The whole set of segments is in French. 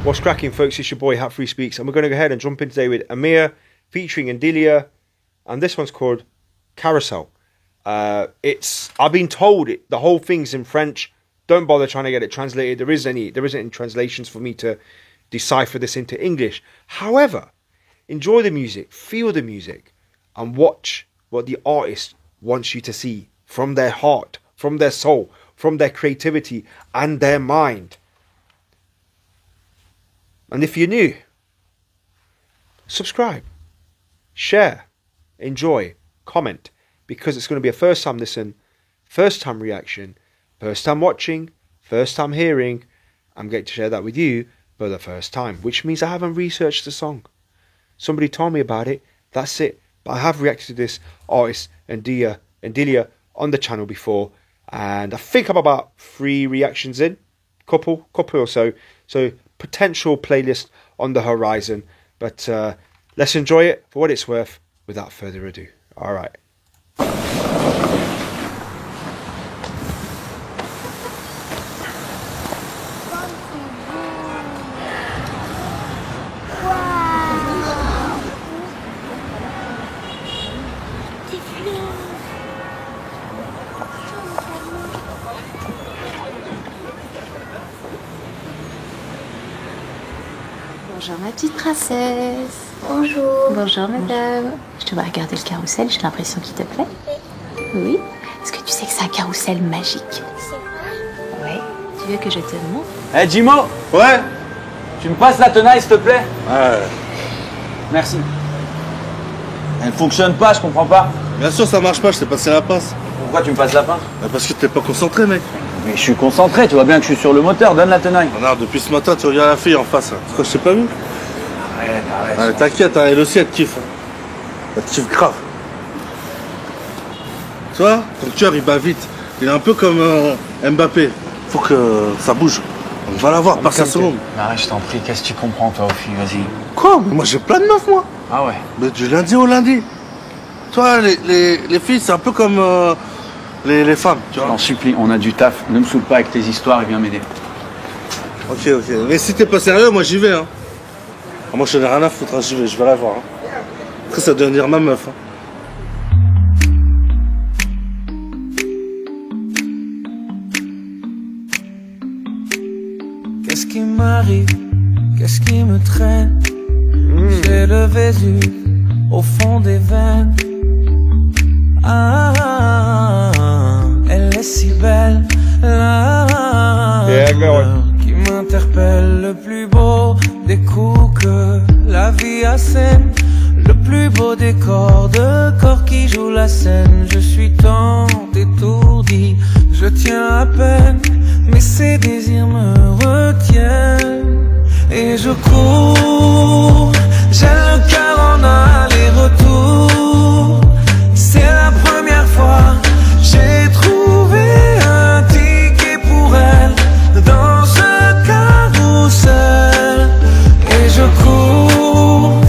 What's cracking, folks? It's your boy Hat Free Speaks, and we're going to go ahead and jump in today with Amir featuring Indilia, and this one's called Carousel. I've been told the whole thing's in French. Don't bother trying to get it translated. There isn't any translations for me to decipher this into English. However, enjoy the music, feel the music, and watch what the artist wants you to see from their heart, from their soul, from their creativity and their mind. And if you're new, subscribe, share, enjoy, comment, because it's going to be a first time listen, first time reaction, first time watching, first time hearing. I'm going to share that with you for the first time, which means I haven't researched the song. Somebody told me about it, that's it. But I have reacted to this artist, Indilia, on the channel before, and I think I'm about 3 reactions in, couple or so. So potential playlist on the horizon, but let's enjoy it for what it's worth without further ado. All right. Bonjour ma petite princesse. Bonjour. Bonjour madame. Je te vois regarder le carrousel, j'ai l'impression qu'il te plaît. Oui. Est-ce que tu sais que c'est un carrousel magique? C'est vrai? Oui. Tu veux que je te montre? Eh Jimo. Ouais. Tu me passes la tenaille s'il te plaît? Ouais. Merci. Elle fonctionne pas, je comprends pas. Bien sûr ça marche pas, je t'ai passé la passe. Pourquoi tu me passes la pince? Parce que t'es pas concentré mec. Mais je suis concentré, tu vois bien que je suis sur le moteur, donne la tenaille. Regarde, depuis ce matin tu regardes la fille en face. Pourquoi je t'ai pas vu? Arrête. Allez, t'inquiète, hein, elle aussi elle te kiffe. Elle te kiffe grave. Tu vois, ton cœur il bat vite. Il est un peu comme Mbappé. Faut que ça bouge. On va la voir, passe à seconde. Arrête, je t'en prie, qu'est-ce que tu comprends toi aux filles, vas-y. Quoi? Mais moi j'ai plein de meufs moi. Ah ouais. Mais du lundi au lundi. Toi, les filles c'est un peu comme les femmes, tu Je vois. t'en supplie, on a du taf, ne me saoule pas avec tes histoires et viens m'aider. Ok. Mais si t'es pas sérieux, moi j'y vais. Hein. Ah, moi je n'ai rien à foutre, hein. Je vais la voir. Hein. Après ça va devenir ma meuf. Hein. Qu'est-ce qui m'arrive? Qu'est-ce qui me traîne? J'ai le Vésuve au fond des veines. Elle est si belle, qui m'interpelle. Le plus beau des coups que la vie assène, le plus beau des corps qui jouent la scène. Je suis tant étourdi, je tiens à peine, mais ces désirs me retiennent. Et je cours, j'ai le cœur en aller-retour. C'est la première fois, j'ai trouvé un ticket pour elle dans ce carrousel. Et je cours,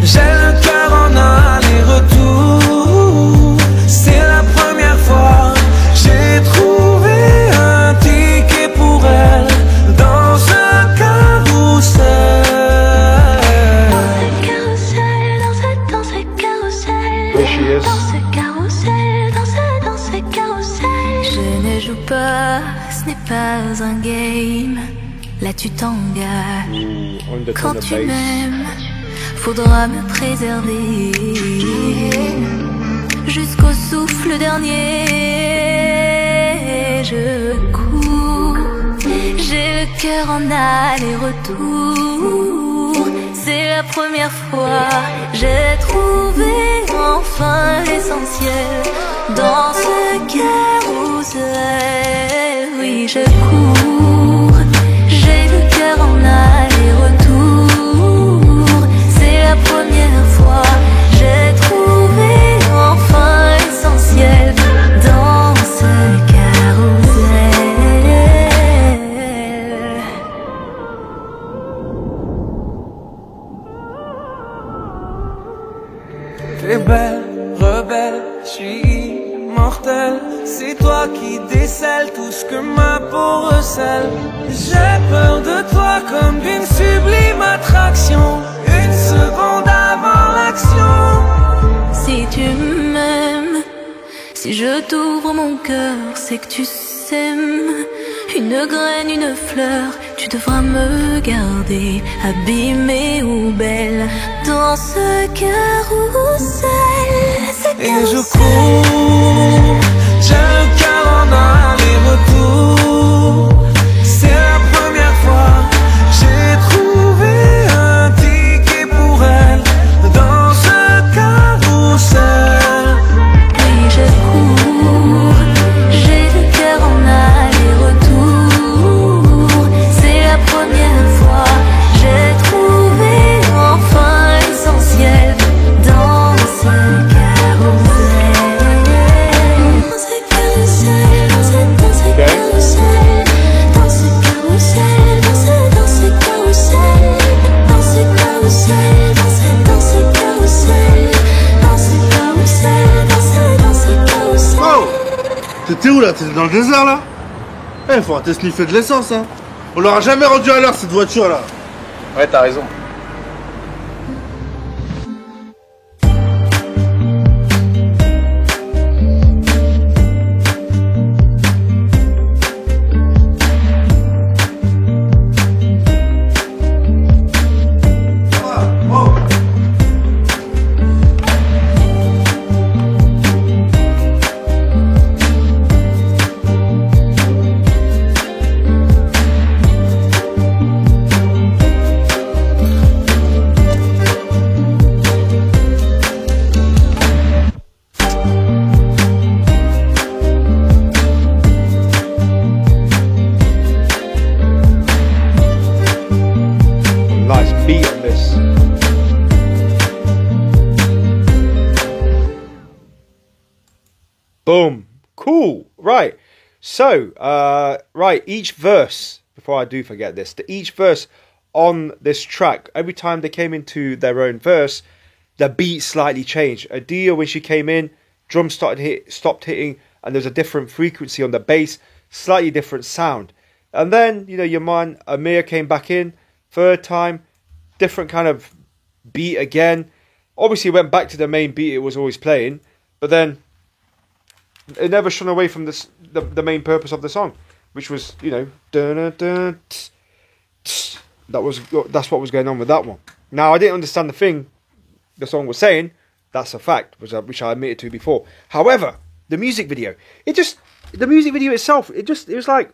j'ai le cœur en aller-retour. C'est la première fois, j'ai trouvé un ticket pour elle dans ce carrousel. Dans ce carrousel, dans ce carrousel. Je ne joue pas, ce n'est pas un game. Là tu t'engages. Quand tu m'aimes, faudra me préserver jusqu'au souffle dernier. Je cours, j'ai le cœur en aller-retour. C'est la première fois, j'ai trouvé enfin l'essentiel dans ce carrousel. Oui, je cours, j'ai le cœur en aller-retour. C'est la première fois, j'ai trouvé enfin l'essentiel dans ce carrousel. T'es belle, rebelle, je suis immortel. C'est toi qui décèles tout ce que ma peau recèle. J'ai peur de toi comme d'une je t'ouvre mon cœur, c'est que tu s'aimes. Une graine, une fleur, tu devras me garder, abîmée ou belle, dans ce carrousel. Et je cours, j'ai le cœur en aller-retour. C'est la première fois, j'ai trouvé un ticket pour elle, dans ce carrousel. Oui, je cours, j'ai le cœur en aller-retour. C'est la première fois, j'ai trouvé enfin l'essentiel dans ce carrousel. Dans ce carrousel, dans ce carrousel, dans ce carrousel, dans ce carrousel, dans ce carrousel, dans ce carrousel, dans ce carrousel, dans ce carrousel. Oh, t'étais où là? T'étais dans le désert là? Eh, faut arrêter de sniffer de l'essence, hein. On l'aura jamais rendu à l'heure cette voiture là. Ouais, t'as raison. Nice beat on this. Boom. Cool. Right. So, right, each verse, before I do forget this, each verse on this track, every time they came into their own verse, the beat slightly changed. Adia, when she came in, drums stopped hitting, and there's a different frequency on the bass, slightly different sound. And then, you know, your man Amir came back in, third time, different kind of beat again. Obviously, went back to the main beat it was always playing, but then it never shone away from the main purpose of the song, which was, you know, dun, dun, tss, tss. That's what was going on with that one. Now, I didn't understand the thing the song was saying. That's a fact, which I admitted to before. However, the music video, the music video itself, it was like,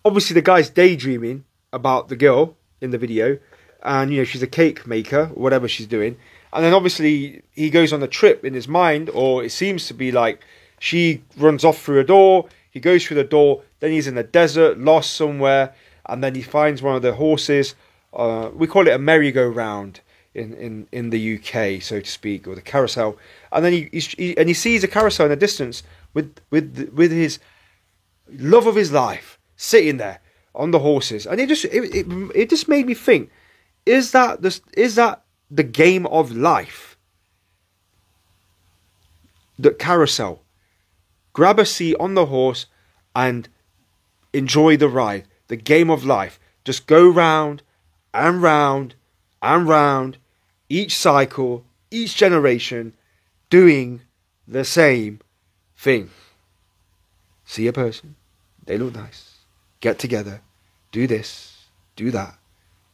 obviously the guy's daydreaming about the girl in the video, and, you know, she's a cake maker, whatever she's doing. And then obviously he goes on a trip in his mind, or it seems to be like she runs off through a door, he goes through the door, then he's in the desert, lost somewhere, and then he finds one of the horses. We call it a merry-go-round in the UK, so to speak, or the carousel. And then he sees a carousel in the distance with his love of his life sitting there on the horses, and it just made me think: is that the game of life? The carousel. Grab a seat on the horse and enjoy the ride. The game of life. Just go round and round and round, each cycle, each generation, doing the same thing. See a person, they look nice, get together, do this, do that,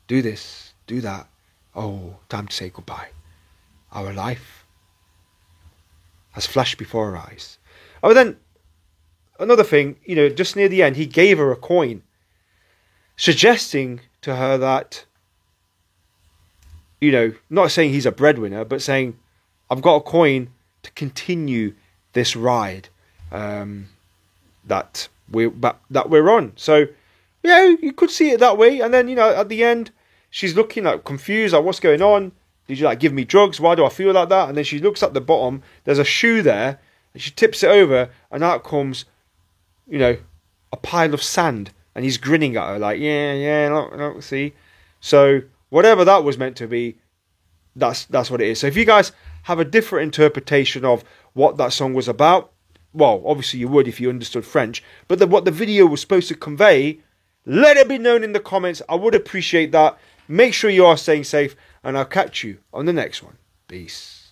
do this, do that. Oh, time to say goodbye. Our life has flashed before our eyes. Oh, then, another thing, you know, just near the end, he gave her a coin, suggesting to her that, you know, not saying he's a breadwinner, but saying, I've got a coin to continue this ride that we're on. So, yeah, you could see it that way. And then, you know, at the end, she's looking like confused, like, what's going on? Did you like give me drugs? Why do I feel like that? And then she looks at the bottom, there's a shoe there, and she tips it over, and out comes, you know, a pile of sand. And he's grinning at her like, yeah, look, see. So whatever that was meant to be, that's what it is. So if you guys have a different interpretation of what that song was about, well, obviously you would if you understood French. But what the video was supposed to convey, let it be known in the comments. I would appreciate that. Make sure you are staying safe, and I'll catch you on the next one. Peace.